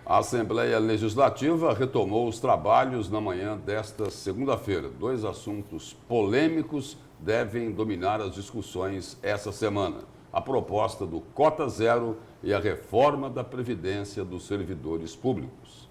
A Assembleia Legislativa retomou os trabalhos na manhã desta segunda-feira. Dois assuntos polêmicos devem dominar as discussões essa semana: a proposta do Cota Zero e a reforma da Previdência dos servidores públicos.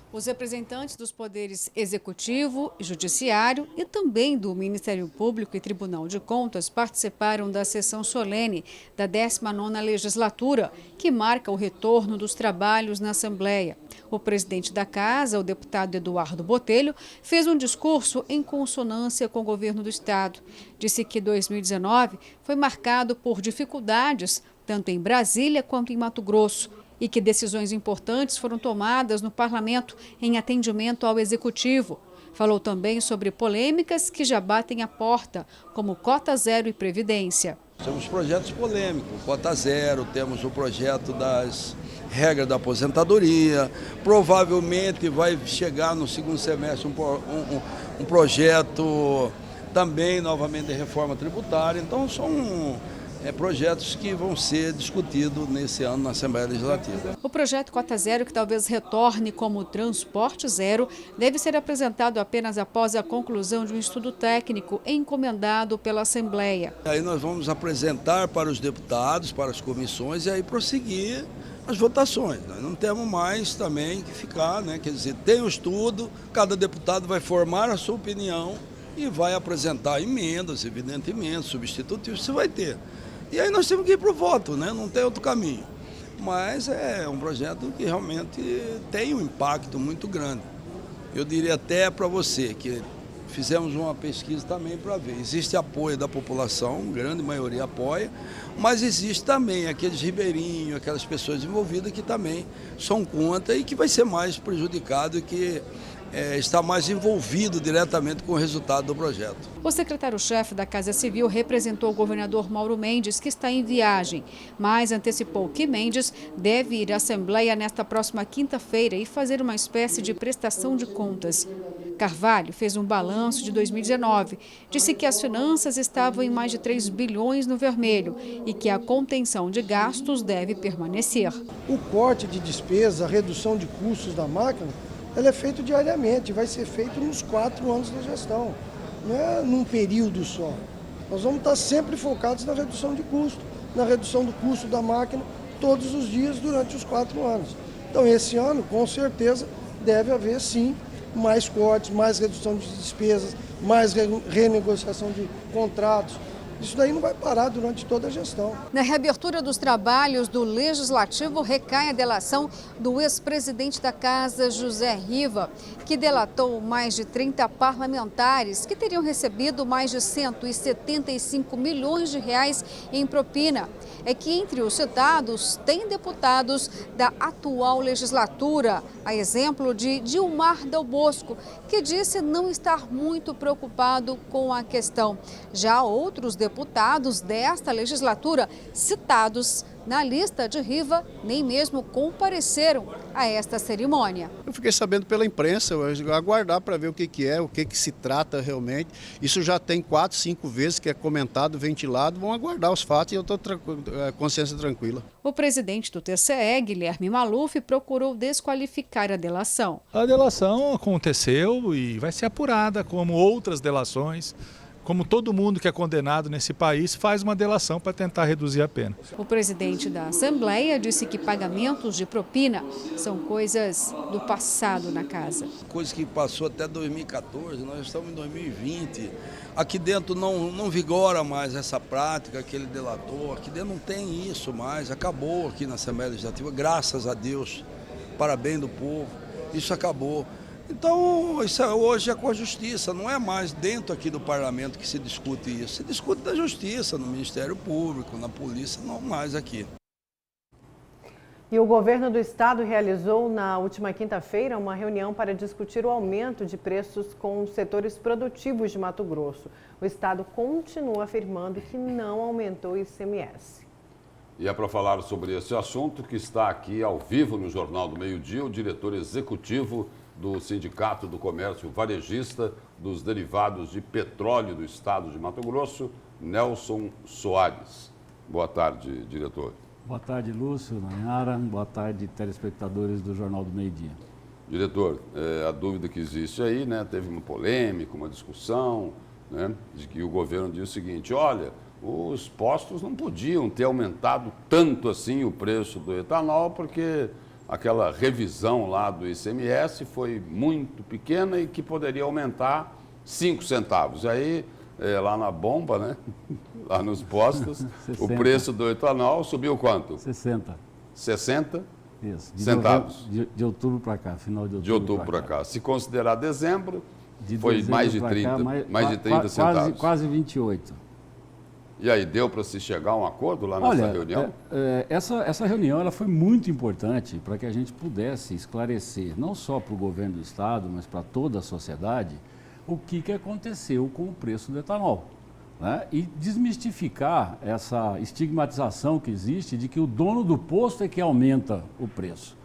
Os representantes dos poderes executivo e judiciário e também do Ministério Público e Tribunal de Contas participaram da sessão solene da 19ª legislatura, que marca o retorno dos trabalhos na Assembleia. O presidente da Casa, o deputado Eduardo Botelho, fez um discurso em consonância com o governo do estado. Disse que 2019 foi marcado por dificuldades, tanto em Brasília quanto em Mato Grosso, e que decisões importantes foram tomadas no parlamento em atendimento ao executivo. Falou também sobre polêmicas que já batem a porta, como Cota Zero e Previdência. Temos projetos polêmicos, Cota Zero, temos o projeto das regras da aposentadoria, provavelmente vai chegar no segundo semestre um projeto também novamente de reforma tributária, então são projetos que vão ser discutidos nesse ano na Assembleia Legislativa. O projeto Cota Zero, que talvez retorne como Transporte Zero, deve ser apresentado apenas após a conclusão de um estudo técnico encomendado pela Assembleia. Aí nós vamos apresentar para os deputados, para as comissões e aí prosseguir as votações. Nós não temos mais também que ficar, quer dizer, tem o estudo, cada deputado vai formar a sua opinião e vai apresentar emendas, evidentemente, substitutivos, você vai ter. E aí nós temos que ir para o voto, não tem outro caminho. Mas é um projeto que realmente tem um impacto muito grande. Eu diria até para você que fizemos uma pesquisa também para ver. Existe apoio da população, grande maioria apoia, mas existe também aqueles ribeirinhos, aquelas pessoas envolvidas que também são contra e que vai ser mais prejudicado e que está mais envolvido diretamente com o resultado do projeto. O secretário-chefe da Casa Civil representou o governador Mauro Mendes, que está em viagem, mas antecipou que Mendes deve ir à Assembleia nesta próxima quinta-feira e fazer uma espécie de prestação de contas. Carvalho fez um balanço de 2019, disse que as finanças estavam em mais de 3 bilhões no vermelho e que a contenção de gastos deve permanecer. O corte de despesa, a redução de custos da máquina, ela é feita diariamente, vai ser feito nos 4 anos da gestão, não é num período só. Nós vamos estar sempre focados na redução de custo, na redução do custo da máquina todos os dias durante os 4 anos. Então esse ano, com certeza, deve haver sim mais cortes, mais redução de despesas, mais renegociação de contratos. Isso daí não vai parar durante toda a gestão. Na reabertura dos trabalhos do Legislativo, recai a delação do ex-presidente da Casa, José Riva, que delatou mais de 30 parlamentares que teriam recebido mais de 175 milhões de reais em propina. É que entre os citados tem deputados da atual legislatura, a exemplo de Dilmar Dal Bosco, que disse não estar muito preocupado com a questão. Já outros deputados desta legislatura citados na lista de Riva nem mesmo compareceram a esta cerimônia. Eu fiquei sabendo pela imprensa, eu vou aguardar para ver o que é, o que se trata realmente. Isso já tem 4, 5 vezes que é comentado, ventilado, vão aguardar os fatos e eu estou consciência tranquila. O presidente do TCE, Guilherme Maluf, procurou desqualificar a delação. A delação aconteceu e vai ser apurada como outras delações. Como todo mundo que é condenado nesse país faz uma delação para tentar reduzir a pena. O presidente da Assembleia disse que pagamentos de propina são coisas do passado na casa. Coisa que passou até 2014, nós estamos em 2020. Aqui dentro não vigora mais essa prática, aquele delator. Aqui dentro não tem isso mais, acabou aqui na Assembleia Legislativa, graças a Deus, para bem do povo, isso acabou. Então, isso hoje é com a justiça, não é mais dentro aqui do parlamento que se discute isso. Se discute da justiça, no Ministério Público, na polícia, não mais aqui. E o governo do estado realizou na última quinta-feira uma reunião para discutir o aumento de preços com os setores produtivos de Mato Grosso. O estado continua afirmando que não aumentou o ICMS. E é para falar sobre esse assunto que está aqui ao vivo no Jornal do Meio-Dia o diretor executivo do Sindicato do Comércio Varejista dos Derivados de Petróleo do Estado de Mato Grosso, Nelson Soares. Boa tarde, diretor. Boa tarde, Lúcio, Nayara. Boa tarde, telespectadores do Jornal do Meio-Dia. Diretor, a dúvida que existe aí, né, teve uma polêmica, uma discussão, né, de que o governo disse o seguinte: olha, os postos não podiam ter aumentado tanto assim o preço do etanol, porque aquela revisão lá do ICMS foi muito pequena e que poderia aumentar 5 centavos. Aí, lá na bomba, né, lá nos postos, o preço do etanol subiu quanto? 60. 60 Isso, centavos. De outubro para cá, final de outubro. De outubro para cá. Se considerar dezembro, foi dezembro mais de pra 30, cá, mais de 30 centavos. Quase 28. E aí, deu para se chegar a um acordo lá nessa reunião? Essa reunião ela foi muito importante para que a gente pudesse esclarecer, não só para o governo do Estado, mas para toda a sociedade, o que aconteceu com o preço do etanol. Né? E desmistificar essa estigmatização que existe de que o dono do posto é que aumenta o preço.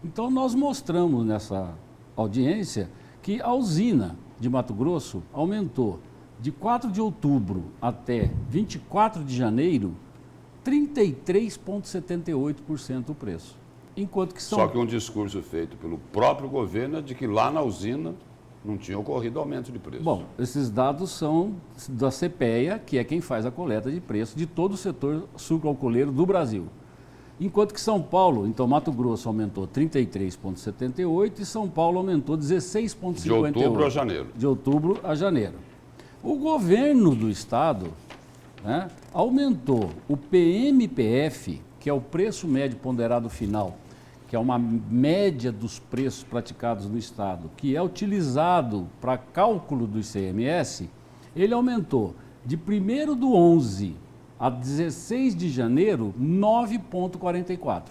Então, nós mostramos nessa audiência que a usina de Mato Grosso aumentou de 4 de outubro até 24 de janeiro, 33,78% o preço. Enquanto que Só que um discurso feito pelo próprio governo é de que lá na usina não tinha ocorrido aumento de preço. Bom, esses dados são da CPEA, que é quem faz a coleta de preço de todo o setor sucroalcooleiro do Brasil. Enquanto que São Paulo, então Mato Grosso aumentou 33,78% e São Paulo aumentou 16,58%. De outubro a janeiro. De outubro a janeiro. O governo do estado, né, aumentou o PMPF, que é o preço médio ponderado final, que é uma média dos preços praticados no estado, que é utilizado para cálculo do ICMS, ele aumentou de 1º/11 a 16 de janeiro, 9,44%.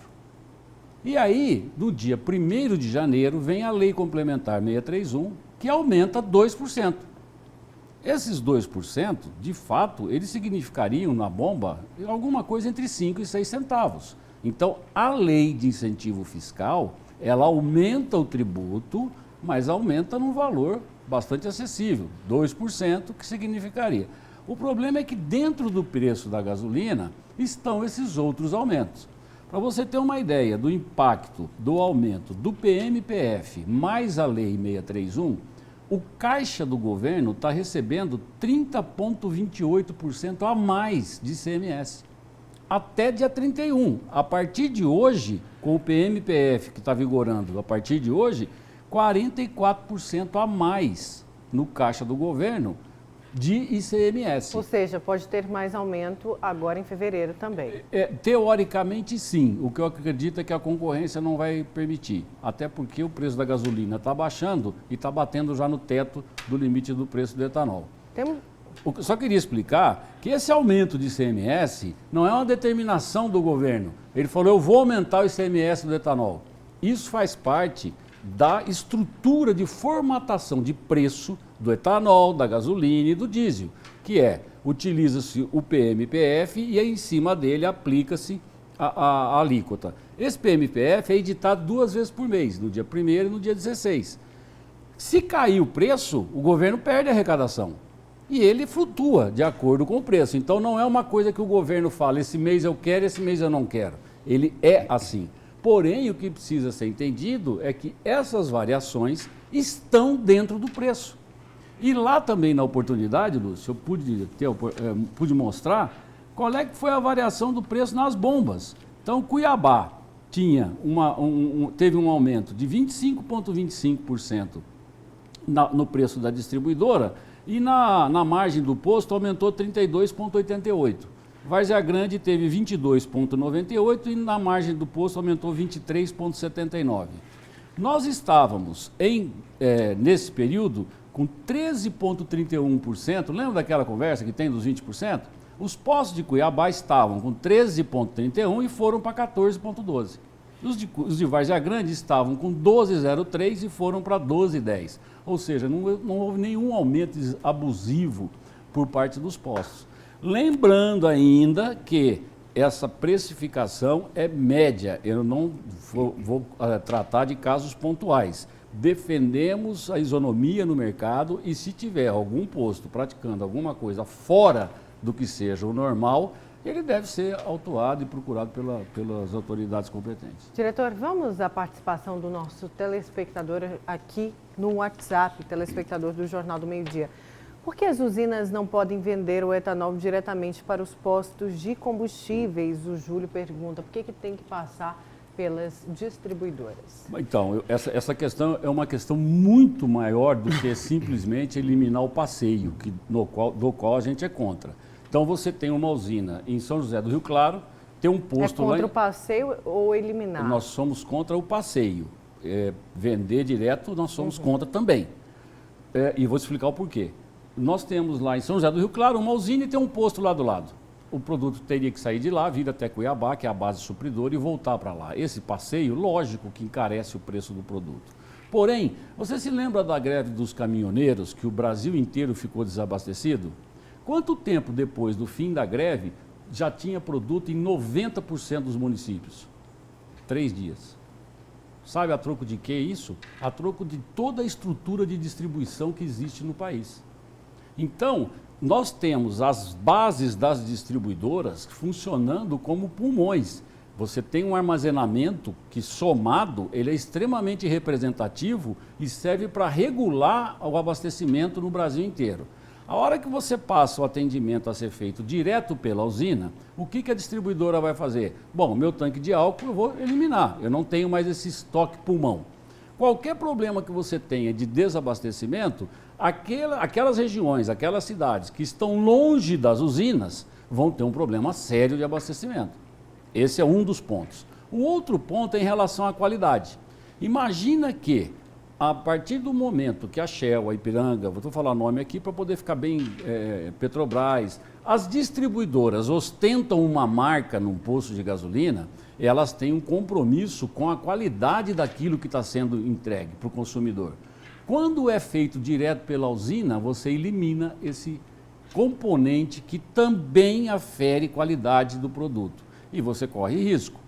E aí, no dia 1º de janeiro, vem a Lei Complementar 631, que aumenta 2%. Esses 2%, de fato, eles significariam na bomba alguma coisa entre 5 e 6 centavos. Então, a lei de incentivo fiscal, ela aumenta o tributo, mas aumenta num valor bastante acessível, 2%, que significaria. O problema é que dentro do preço da gasolina estão esses outros aumentos. Para você ter uma ideia do impacto do aumento do PMPF mais a Lei 631, o caixa do governo está recebendo 30,28% a mais de ICMS. Até dia 31. A partir de hoje, com o PMPF que está vigorando, a partir de hoje, 44% a mais no caixa do governo de ICMS. Ou seja, pode ter mais aumento agora em fevereiro também. Teoricamente, sim. O que eu acredito é que a concorrência não vai permitir. Até porque o preço da gasolina está baixando e está batendo já no teto do limite do preço do etanol. Eu só queria explicar que esse aumento de ICMS não é uma determinação do governo. Ele falou, eu vou aumentar o ICMS do etanol. Isso faz parte da estrutura de formatação de preço do etanol, da gasolina e do diesel, que utiliza-se o PMPF e aí em cima dele aplica-se a alíquota. Esse PMPF é editado 2 vezes por mês, no dia 1º e no dia 16. Se cair o preço, o governo perde a arrecadação. E ele flutua de acordo com o preço. Então não é uma coisa que o governo fala, esse mês eu quero, esse mês eu não quero. Ele é assim. Porém, o que precisa ser entendido é que essas variações estão dentro do preço. E lá também na oportunidade, Lúcio, eu pude mostrar qual é que foi a variação do preço nas bombas. Então, Cuiabá teve um aumento de 25,25% no preço da distribuidora e na margem do posto aumentou 32,88%. Várzea Grande teve 22,98% e na margem do posto aumentou 23,79%. Nós estávamos, nesse período, com 13,31%. Lembra daquela conversa que tem dos 20%? Os postos de Cuiabá estavam com 13,31% e foram para 14,12%. Os de Várzea Grande estavam com 12,03% e foram para 12,10%. Ou seja, não houve nenhum aumento abusivo por parte dos postos. Lembrando ainda que essa precificação é média, eu não vou tratar de casos pontuais. Defendemos a isonomia no mercado e se tiver algum posto praticando alguma coisa fora do que seja o normal, ele deve ser autuado e procurado pelas autoridades competentes. Diretor, vamos à participação do nosso telespectador aqui no WhatsApp, telespectador do Jornal do Meio-Dia. Por que as usinas não podem vender o etanol diretamente para os postos de combustíveis? O Júlio pergunta, por que tem que passar pelas distribuidoras? Então, essa questão é uma questão muito maior do que simplesmente eliminar o passeio, do qual a gente é contra. Então, você tem uma usina em São José do Rio Claro, tem um posto lá... É contra o passeio ou eliminar? Nós somos contra o passeio. Vender direto, nós somos contra também. E vou te explicar o porquê. Nós temos lá em São José do Rio Claro uma usina e tem um posto lá do lado. O produto teria que sair de lá, vir até Cuiabá, que é a base supridora, e voltar para lá. Esse passeio, lógico que encarece o preço do produto. Porém, você se lembra da greve dos caminhoneiros, que o Brasil inteiro ficou desabastecido? Quanto tempo depois do fim da greve já tinha produto em 90% dos municípios? 3 dias. Sabe a troco de que isso? A troco de toda a estrutura de distribuição que existe no país. Então, nós temos as bases das distribuidoras funcionando como pulmões. Você tem um armazenamento que, somado, ele é extremamente representativo e serve para regular o abastecimento no Brasil inteiro. A hora que você passa o atendimento a ser feito direto pela usina, o que a distribuidora vai fazer? Bom, meu tanque de álcool eu vou eliminar, eu não tenho mais esse estoque pulmão. Qualquer problema que você tenha de desabastecimento, aquelas regiões, aquelas cidades que estão longe das usinas vão ter um problema sério de abastecimento. Esse é um dos pontos. O outro ponto é em relação à qualidade. Imagina que, a partir do momento que a Shell, a Ipiranga, vou falar o nome aqui para poder ficar bem, Petrobras, as distribuidoras ostentam uma marca num posto de gasolina, elas têm um compromisso com a qualidade daquilo que está sendo entregue para o consumidor. Quando é feito direto pela usina, você elimina esse componente que também afere qualidade do produto. E você corre risco,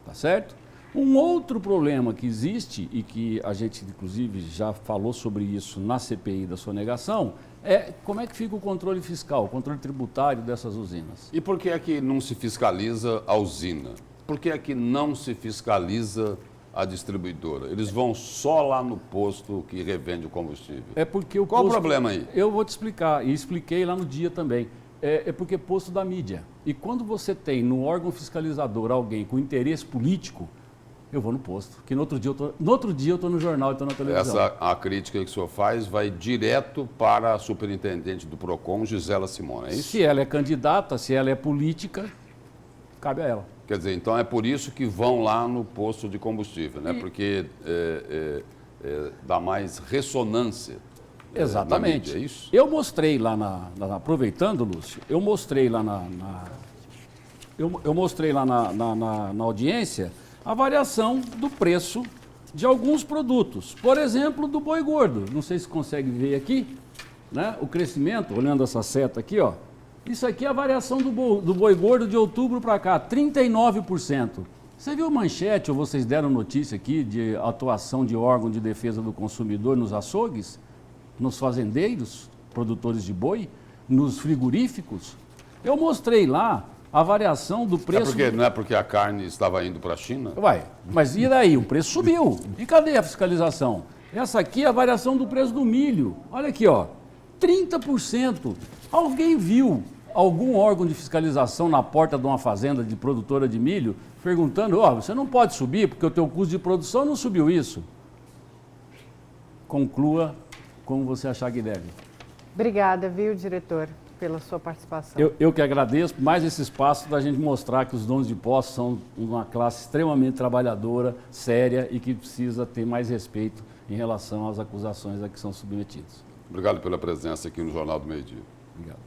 tá certo? Um outro problema que existe, e que a gente inclusive já falou sobre isso na CPI da sonegação, é como é que fica o controle fiscal, o controle tributário dessas usinas. E por que é que não se fiscaliza a usina? Por que é que não se fiscaliza a distribuidora? Eles vão só lá no posto que revende o combustível. É porque Qual o problema aí? Eu vou te explicar, e expliquei lá no dia também. É porque é posto da mídia. E quando você tem no órgão fiscalizador alguém com interesse político, eu vou no posto. Que no outro dia eu estou no jornal e estou na televisão. A crítica que o senhor faz vai direto para a superintendente do PROCON, Gisela Simone, é isso? Se ela é candidata, se ela é política, cabe a ela. Quer dizer, então é por isso que vão lá no posto de combustível, né? Porque dá mais ressonância. Exatamente. Na mídia, é isso? Eu mostrei lá aproveitando, Lúcio, eu mostrei lá na audiência a variação do preço de alguns produtos. Por exemplo, do boi gordo. Não sei se consegue ver aqui, né? O crescimento, olhando essa seta aqui, ó. Isso aqui é a variação do boi gordo de outubro para cá, 39%. Você viu a manchete, ou vocês deram notícia aqui, de atuação de órgão de defesa do consumidor nos açougues, nos fazendeiros, produtores de boi, nos frigoríficos? Eu mostrei lá a variação do preço... Não é porque a carne estava indo para a China? Vai, mas e daí? O preço subiu. E cadê a fiscalização? Essa aqui é a variação do preço do milho. Olha aqui, ó, 30%. Alguém viu algum órgão de fiscalização na porta de uma fazenda de produtora de milho perguntando, você não pode subir porque o teu custo de produção não subiu isso? Conclua como você achar que deve. Obrigada, viu, diretor, pela sua participação. Eu que agradeço mais esse espaço da gente mostrar que os donos de postos são uma classe extremamente trabalhadora, séria e que precisa ter mais respeito em relação às acusações a que são submetidos. Obrigado pela presença aqui no Jornal do Meio-Dia. Obrigado.